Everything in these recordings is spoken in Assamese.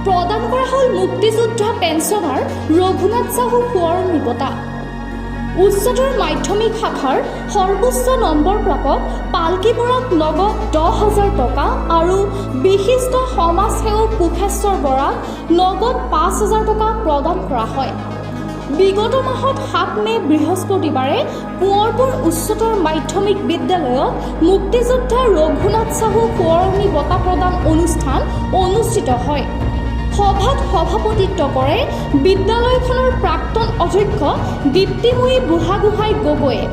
প্ৰদান কৰা হ'ল মুক্তিযোদ্ধা পেঞ্চনাৰ ৰঘুনাথ চাহু সোঁৱৰণী বঁটা। উচ্চতৰ মাধ্যমিক শাখাৰ সৰ্বোচ্চ নম্বৰ প্ৰাপক পালকি বৰাক নগদ 10,000 টকা আৰু বিশিষ্ট সমাজসেৱক কোষেশ্বৰ বৰাক নগদ 5,000 টকা প্ৰদান কৰা হয়। বিগত মাহত 7 মে বৃহস্পতিবাৰে কোঁৱৰপুৰ উচ্চতৰ মাধ্যমিক বিদ্যালয়ত মুক্তিযোদ্ধা ৰঘুনাথ চাহু সোঁৱৰণী বঁটা প্ৰদান অনুষ্ঠান অনুষ্ঠিত হয়। সভাত সভাপতিত্ব কৰে বিদ্যালয়খনৰ প্ৰাক্তন অধ্যক্ষ দীপ্তিময়ী বুঢ়াগোহাঁই গগৈয়ে।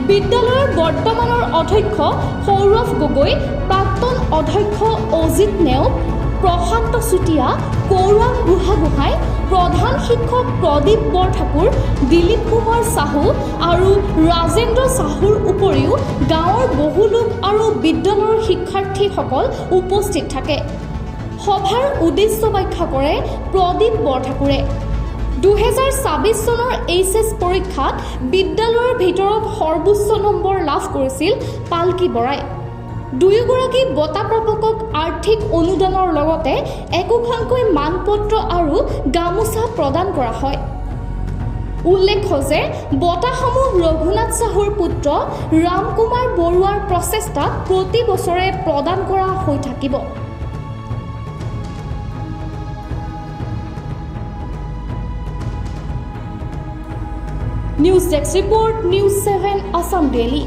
বিদ্যালয়ৰ বৰ্তমানৰ অধ্যক্ষ সৌৰভ গগৈ, প্ৰাক্তন অধ্যক্ষ অজিত নেওগ, প্ৰশান্ত চুতীয়া, কৌৰৱ বুঢ়াগোহাঁই, প্ৰধান শিক্ষক প্ৰদীপ বৰঠাকুৰ, দিলীপ কুমাৰ চাহু আৰু ৰাজেন্দ্ৰ চাহুৰ উপৰিও গাঁৱৰ বহু লোক আৰু বিদ্যালয়ৰ শিক্ষাৰ্থীসকল উপস্থিত থাকে। সভাৰ উদ্দেশ্য ব্যাখ্যা কৰে প্ৰদীপ বৰঠাকুৰে। 2024 চনৰ HS পৰীক্ষাত বিদ্যালয়ৰ ভিতৰত সৰ্বোচ্চ নম্বৰ লাভ কৰিছিল পালকি বৰাই। দুয়োগৰাকী বঁটা প্ৰাপকক আৰ্থিক অনুদানৰ লগতে একোখনকৈ মানপত্ৰ আৰু গামোচা প্ৰদান কৰা হয়। উল্লেখ্য যে বঁটাসমূহ ৰঘুনাথ চাহুৰ পুত্ৰ ৰাম কুমাৰ বৰুৱাৰ প্ৰচেষ্টাত প্ৰতি বছৰে প্ৰদান কৰা হৈ থাকিব। News desk report, news 7 Assam daily.